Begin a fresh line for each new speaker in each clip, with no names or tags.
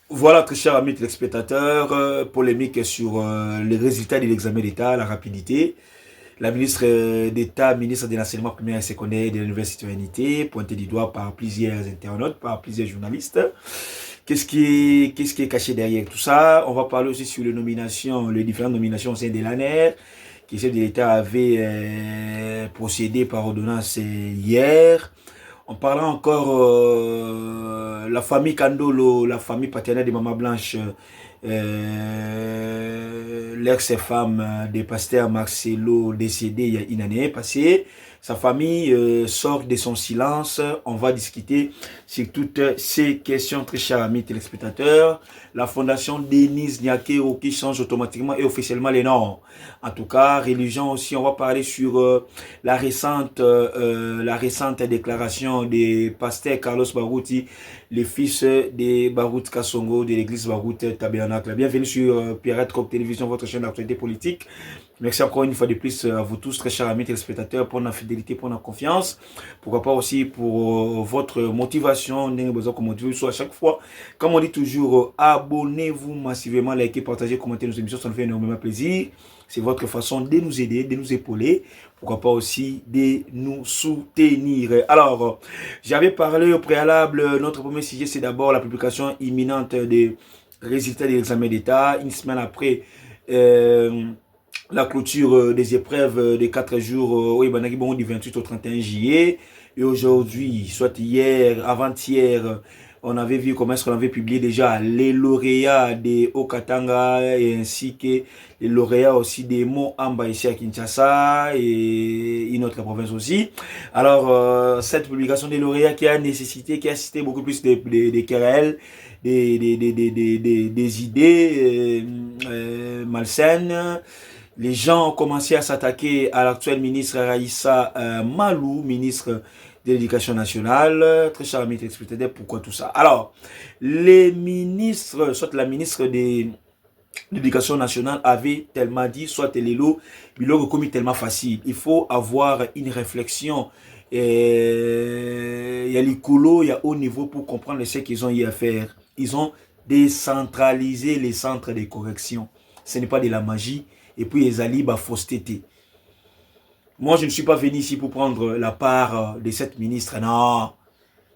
Voilà, très chers amis téléspectateurs, polémique sur les résultats de l'examen d'État, la rapidité. La ministre d'État, ministre de l'enseignement primaire et secondaire et de l'université citoyenneté, pointée du doigt par plusieurs internautes, par plusieurs journalistes. Qu'est-ce qui est caché derrière tout ça? On va parler aussi sur les nominations, les différentes nominations au sein de l'ANER, qui chef de l'État avait procédé par ordonnance hier. On parlera encore la famille Kandolo, la famille paternelle de Maman Blanche, l'ex-femme de pasteur Marcelo décédé il y a une année passée. Sa famille sort de son silence. On va discuter sur toutes ces questions, très chers amis téléspectateurs. La fondation Denise Nyakeo qui change automatiquement et officiellement les noms. En tout cas, religion aussi, on va parler sur la récente déclaration de pasteur Carlos Barouti, le fils de Barout Kassongo de l'église Barout Tabernacle. Bienvenue sur Pierrette Cop Télévision, votre chaîne d'actualité politique. Merci encore une fois de plus à vous tous, très chers amis téléspectateurs, pour la fidélité, pour la confiance. Pourquoi pas aussi pour votre motivation, soit à chaque fois. Comme on dit toujours, abonnez-vous massivement, likez, partagez, commentez nos émissions, ça nous fait énormément plaisir. C'est votre façon de nous aider, de nous épauler. Pourquoi pas aussi de nous soutenir. Alors, j'avais parlé au préalable, notre premier sujet, c'est d'abord la publication imminente des résultats de l'examen d'État. Une semaine après la clôture des épreuves des 4 jours du 28 au 31 juillet. Et aujourd'hui, soit hier, avant-hier, on avait vu comment est-ce qu'on avait publié déjà les lauréats des Okatanga et ainsi que les lauréats aussi des Moamba ici à Kinshasa et une autre province aussi. Alors, cette publication des lauréats qui a nécessité, qui a cité beaucoup plus de querelles, des idées malsaines. Les gens ont commencé à s'attaquer à l'actuel ministre Raïssa Malou, ministre de l'Éducation nationale. Très cher ami téléspectateur, pourquoi tout ça? Alors, les ministres, soit la ministre de l'Éducation nationale avait tellement dit, soit Telelo, il l'a commis tellement facile. Il faut avoir une réflexion. Il y a l'écolo, il y a haut niveau pour comprendre ce qu'ils ont eu à faire. Ils ont décentralisé les centres de correction. Ce n'est pas de la magie. Et puis les alliés, fausseté. Moi, je ne suis pas venu ici pour prendre la part de cette ministre. Non.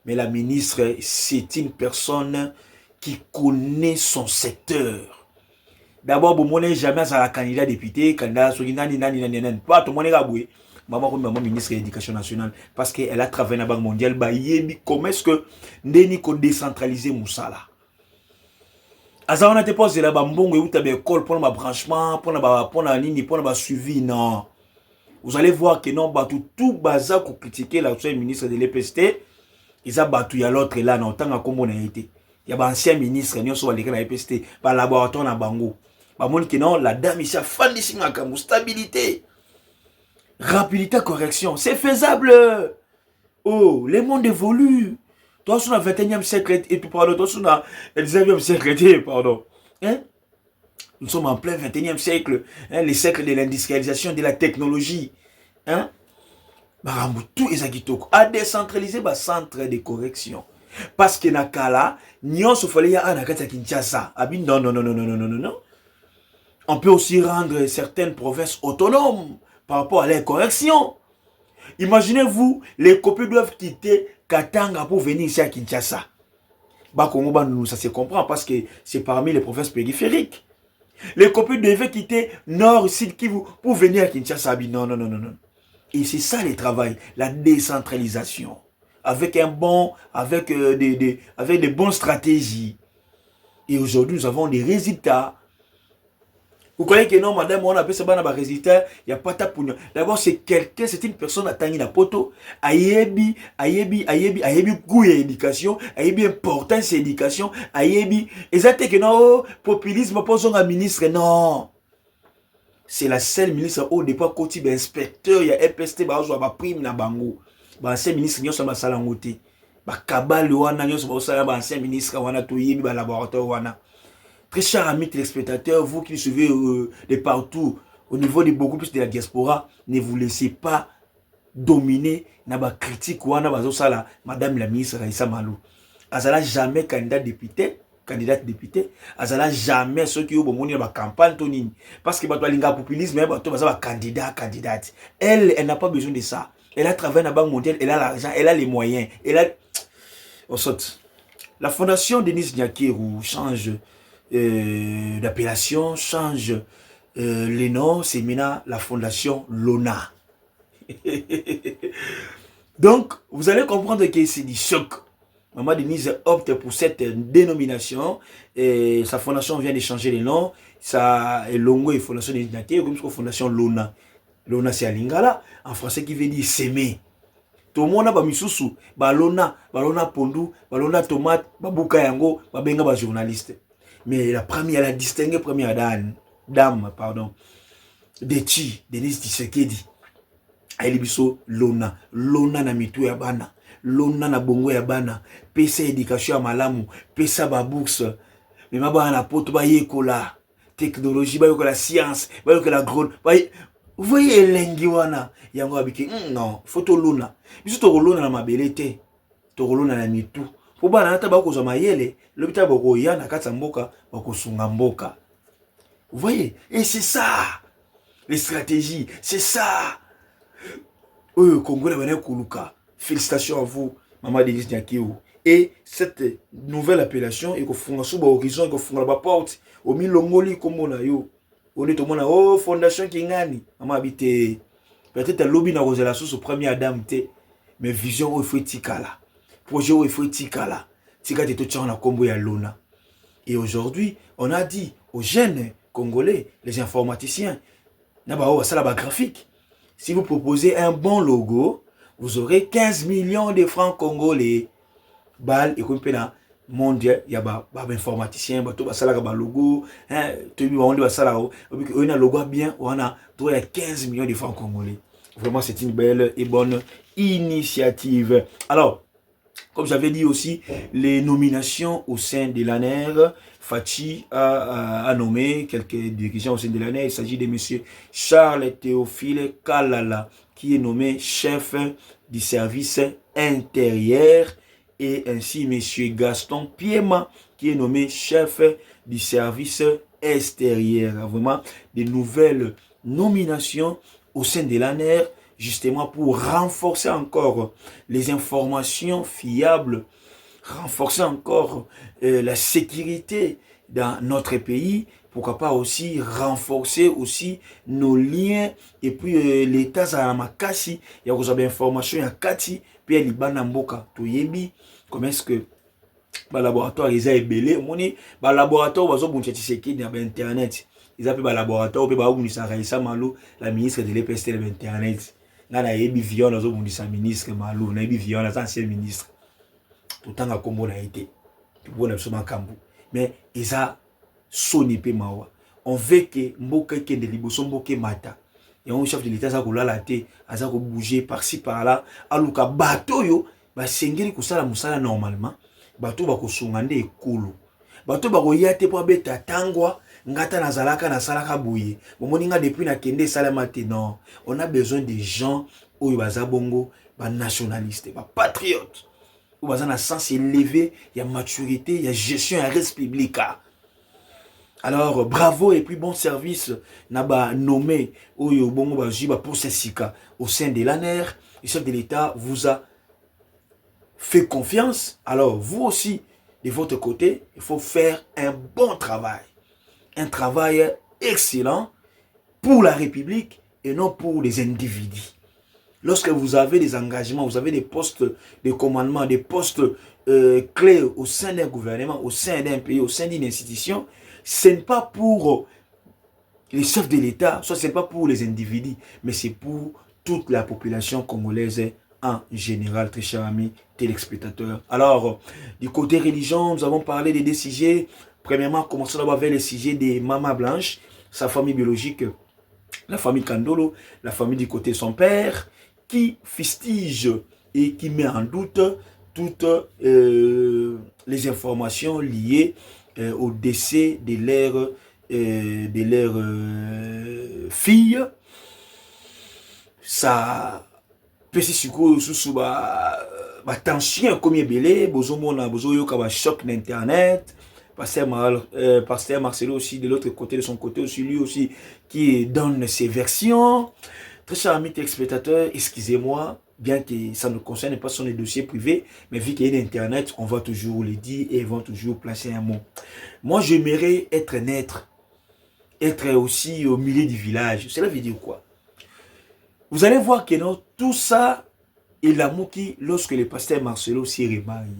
Mais la ministre, c'est une personne qui connaît son secteur. D'abord, vous ne jamais à la candidat député, candidat, pas tout le monde est raboué. Maman ministre de l'Éducation nationale, parce qu'elle a travaillé dans la Banque mondiale, comment est-ce que nous décentraliser Moussala? On a déposé là bambongo où tu as école pour le branchement, pour la ligne, pour le suivi, non. Vous allez voir que non, tout bazar pour critiquer l'actuel ministre de l'EPST, ils ont battu, il y a l'autre là, non, tant comme on a été. Il y a un ancien ministre, nous sommes allés dans l'EPST, par laboratoire na bango. Bah, que non, la dame ici a fan de Singakamou, stabilité, rapidité, correction, c'est faisable. Oh, le monde évolue. Toi, sur le 21e siècle, et puis pardon, toi, sur le 19e siècle, pardon. Hein? Nous sommes en plein 21e siècle, hein, le siècle de l'industrialisation, de la technologie. Hein? Tout est à décentraliser le centre de correction. Parce que dans ce cas-là, nous sommes à Kinshasa. Non, non, non, non, non, non, non, non. On peut aussi rendre certaines provinces autonomes par rapport à les corrections. Imaginez-vous, les copies doivent quitter Katanga pour venir ici à Kinshasa. Ça se comprend parce que c'est parmi les provinces périphériques. Les copies devaient quitter Nord, Sud, Kivu pour venir à Kinshasa. Non, non, non, non, non. Et c'est ça le travail, la décentralisation. Avec des bonnes stratégies. Et aujourd'hui, nous avons des résultats. Vous croyez que non, madame, on appelle ça des résultats, il n'y a pas de pognon. D'abord, c'est quelqu'un, c'est une personne à Tangi na poto, ayebi, goût et éducation, ayebi importance et éducation, ayebi, exactement que non, populisme, pas un ministre, non. C'est la seule ministre au départ, côté inspecteur, il y a FST, il y a prime na bango. Ancien ministre, il y a un salangote. Kabal, il y a un ancien ministre, il y a un laboratoire. Très chers amis téléspectateurs, vous qui nous suivez de partout, au niveau de beaucoup plus de la diaspora, ne vous laissez pas dominer na critique ou na madame la ministre Raïssa Malou. Azala jamais candidat député, candidate député, azala jamais ceux qui ont bomoni ba campagne tonini parce que bato linga populisme bato baza ba candidate. Elle n'a pas besoin de ça. Elle a travaillé dans la Banque mondiale, elle a l'argent, elle a les moyens, elle a on saute. La fondation Denis Nyakeru change d'appellation, change les noms, c'est maintenant la fondation Lona. Donc, vous allez comprendre que c'est du choc. Maman Denise opte pour cette dénomination et sa fondation vient de changer les noms. Ça est Longo et Fondation Denis Nyakeru, comme la fondation Lona. Lona c'est à Lingala, en français qui veut dire s'aimer. Tout le monde a misusu, balona pondu, balona tomate, babuka yango, babenga ba journaliste. Mais la première, la distinguée première dame, Dechi, Denise Tshisekedi. Ailibiso Lona na mitu ya bana, Lona na bongo ya bana, pesa éducation ya malamu, pesa ba books, mais maba na poto ba yekola, technologie ba yekola science, ba yekola grone, vous voyez elengi wana yango abiki non, photo Lona. Biso to Lona na mabele te, to Lona na mitu. Po bana ata ba ko zo mayele, lobita ba ko ya na katsa mboka, ba ko sunga mboka. Vous voyez? Et c'est ça les stratégies, c'est ça. Congolais Kuluka. Félicitations à vous, Maman Denis Nyakeru. Et cette nouvelle appellation, il faut faire un horizon, il faut faire la porte. Au Milongoli, comme on a eu. On est au monde, oh, fondation Kingani. Maman habite. Peut-être lobby na rosé la source au premier Adam, mais vision, il faut tikala. Projet, il faut tikala. Tika te tout na combo ya Lona. Et aujourd'hui, on a dit aux jeunes Congolais, les informaticiens, Naba, ça là, graphique. Si vous proposez un bon logo, vous aurez 15 millions de francs congolais. Bal, et comme dans le monde, il y a des informaticiens, il y a des logo, il y a un logo bien, on a 15 millions de francs congolais. Vraiment, c'est une belle et bonne initiative. Alors, comme j'avais dit aussi, les nominations au sein de l'ANER, Fachi a nommé quelques dirigeants au sein de l'ANER. Il s'agit de M. Charles Théophile Kalala, qui est nommé chef du service intérieur, et ainsi M. Gaston Piema, qui est nommé chef du service extérieur. Vraiment, des nouvelles nominations au sein de l'ANER, justement pour renforcer encore les informations fiables, renforcer encore la sécurité dans notre pays, pourquoi pas aussi renforcer aussi nos liens, et puis l'État à makasi, il y a des informations, il y a kati, puis il y a libana mboka, toyebi, comment est-ce que le laboratoire ils ont ébélé, moni, le laboratoire bazo buncha Tshisekedi na internet, ils appellent le laboratoire, puis ba bunisa Raissa Malo, la ministre de l'EPST de internet. Nana yebi vion nazo bundisa ministre Malou, na yebi vion na ancien ministre. Tout temps à Combo na été. Puis bon absolument kambu. Mais isa soni pe mawa. On veut que mboka kende liboso mboka mata. Et on chef de l'état za kolala te, aza ko bouger par-ci par-là, aluka bato yo ba sengeli kusala musala normalement. Bato ba ko sungande ekulu. Bato ba ko yate po beta tangwa. Ngata nazalaka na salaka bouye. Moninga depuis na kende salamate non. On a besoin des gens où baza bongo, ba nationalistes, ba patriotes. Où baza na sens élevé, il y a maturité, il y a gestion, il y a respect public. Alors bravo et puis bon service na ba nommé oyo bongo ba jiba pour sika au sein de l'ANER. Le chef de l'État vous a fait confiance. Alors vous aussi de votre côté, il faut faire un bon travail. Un travail excellent pour la République et non pour les individus. Lorsque vous avez des engagements, vous avez des postes de commandement, des postes clés au sein d'un gouvernement, au sein d'un pays, au sein d'une institution, ce n'est pas pour les chefs de l'État, soit ce n'est pas pour les individus, mais c'est pour toute la population congolaise en général, très chers amis téléspectateurs. Alors, du côté religion, nous avons parlé des deux sujets. Premièrement, commençons d'abord avec le sujet des Mama Blanche, sa famille biologique, la famille Kandolo, la famille du côté de son père, qui fustige et qui met en doute toutes les informations liées au décès de leur fille. Ça peut se sous tension comme belé, bozo mona bozo yoka ba choc d'internet. Pasteur Marcelo aussi, de l'autre côté, de son côté aussi, lui aussi, qui donne ses versions. Très chers amis téléspectateurs, excusez-moi, bien que ça ne concerne pas sur les dossiers privés, mais vu qu'il y a Internet, on va toujours le dire et ils vont toujours placer un mot. Moi, j'aimerais être naître, être aussi au milieu du village. Cela veut dire quoi? Vous allez voir que non, tout ça, il a manqué lorsque le pasteur Marcelo s'est remarié.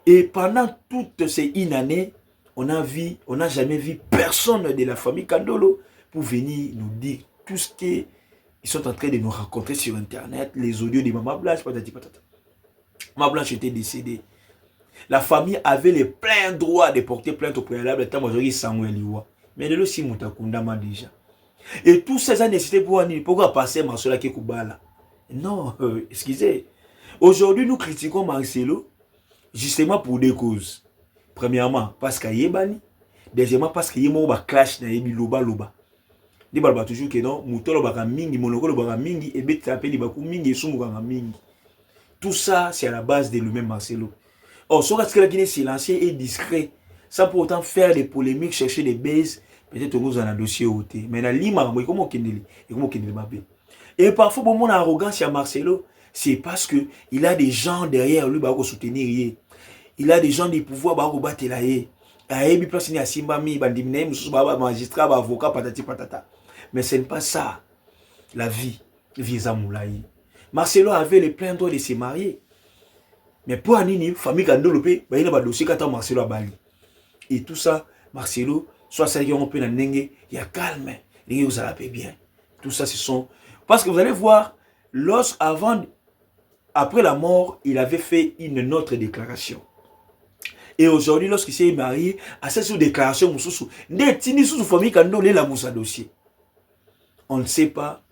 Et pendant toutes ces années, on n'a jamais vu personne de la famille Kandolo pour venir nous dire tout ce qu'ils sont en train de nous raconter sur Internet, les audios de Maman Blanche, patati patata. Maman Blanche était décédée. La famille avait les pleins droits de porter plainte au préalable, tant aujourd'hui Samuel Liwa. Mais de l'autre, Moutakundama déjà. Et tous ces années, c'était pourquoi passer Marcelo Kekubala. Non, excusez. Aujourd'hui, nous critiquons Marcelo justement pour deux causes. Premièrement, parce qu'il y a bani. Deuxièmement, parce qu'il y a un clash dans les loba loba. Ni balba toujours que non, moutolo baka mingi, monoko baka mingi, et bête appelé baku mingi, et sumu baka mingi. Tout ça, c'est à la base de lui-même Marcelo. Or, ce que la Guinée silencieux et discret, sans pour autant faire des polémiques, chercher des baises, peut-être que nous en a un dossier ôté. Mais dans l'ima, comment qu'il est. Et parfois, pour mon arrogance à Marcelo, c'est parce que il a des gens derrière lui pour soutenir. Il a des gens du pouvoir pour battre là. Il place ni Simba mi bandimine magistrat avocat patati patata. Mais ce n'est pas ça la vie visa moulaï. Marcelo avait le plein droit de se marier. Mais pour Anini, famille Kandolopé, il y a un dossier quand Marcelo a bali. Et tout ça, Marcelo, soit ça qui ont pu il y a calme, il vous a bien. Tout ça, ce sont. Parce que vous allez voir, après la mort, il avait fait une autre déclaration. Et aujourd'hui, lorsqu'il s'est marié, à cette déclaration, famille Kandolé la moussa dossier. On ne sait pas,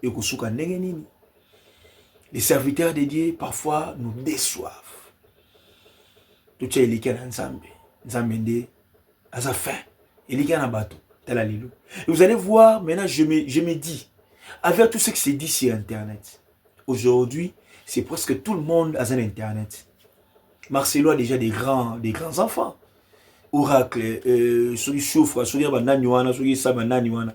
les serviteurs de Dieu, parfois, nous déçoivent. Tout ça, il y a un Nzambe, à sa fin. Il y a un bateau. Et vous allez voir, maintenant, je me dis, avec tout ce qui s'est dit sur Internet, aujourd'hui, c'est presque tout le monde a un Internet. Marcelo a déjà des grands enfants. Oracle, celui souffre, celui bananiwana, celui sabananiwana.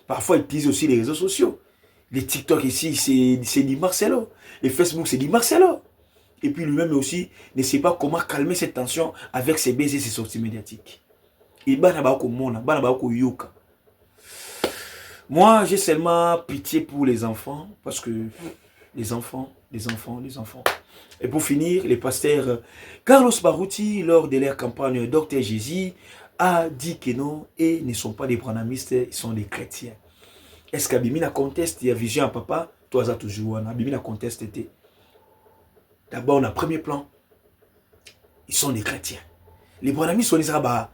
Parfois, ils utilisent aussi les réseaux sociaux. Les TikTok ici, c'est dit Marcelo. Les Facebook, c'est dit Marcelo. Et puis lui-même aussi ne sait pas comment calmer cette tension avec ses baisers et ses sorties médiatiques. Et moi, j'ai seulement pitié pour les enfants, parce que les enfants. Et pour finir, le pasteur Carlos Barouti, lors de leur campagne Docteur Jésus, a dit que non, et ne sont pas des branamistes, ils sont des chrétiens. Est-ce qu'Abimina conteste, il y a vision à papa, toi ça toujours, Abimina conteste. D'abord, on a premier plan, ils sont des chrétiens. Les branamistes sont des rabats.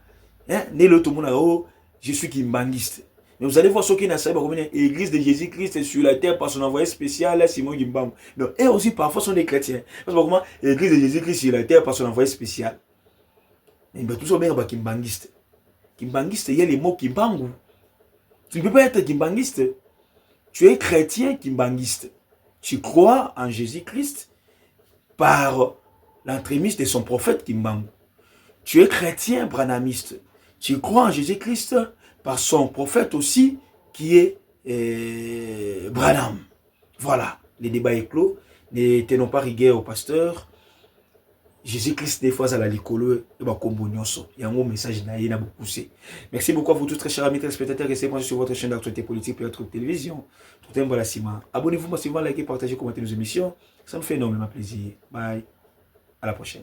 Né le tout le monde, je suis kimbangiste. Mais vous allez voir ce qui est l'église de Jésus-Christ sur la terre par son envoyé spécial, Simon Gimbam. Donc, et aussi parfois sont des chrétiens. Parce que comment l'église de Jésus-Christ sur la terre par son envoyé spécial. Mais tout ça bien kimbangiste. Kimbangiste, il y a les mots kimbangu. Tu ne peux pas être kimbangiste. Tu es chrétien kimbangiste. Tu crois en Jésus-Christ par l'entremise de son prophète kimbangu. Tu es chrétien branamiste. Tu crois en Jésus-Christ par son prophète aussi, qui est Branham. Voilà, le débat est clos. Ne tenons pas rigueur au pasteur. Jésus-Christ, des fois, à la licolo, il y a un message qui a beaucoup poussé. Merci beaucoup à vous tous, très chers amis téléspectateurs. Restez sur votre chaîne d'actualité politique et votre télévision. Tout un bon lassiment. Abonnez-vous massivement, likez, partagez, commentez nos émissions. Ça me fait énormément plaisir. Bye. À la prochaine.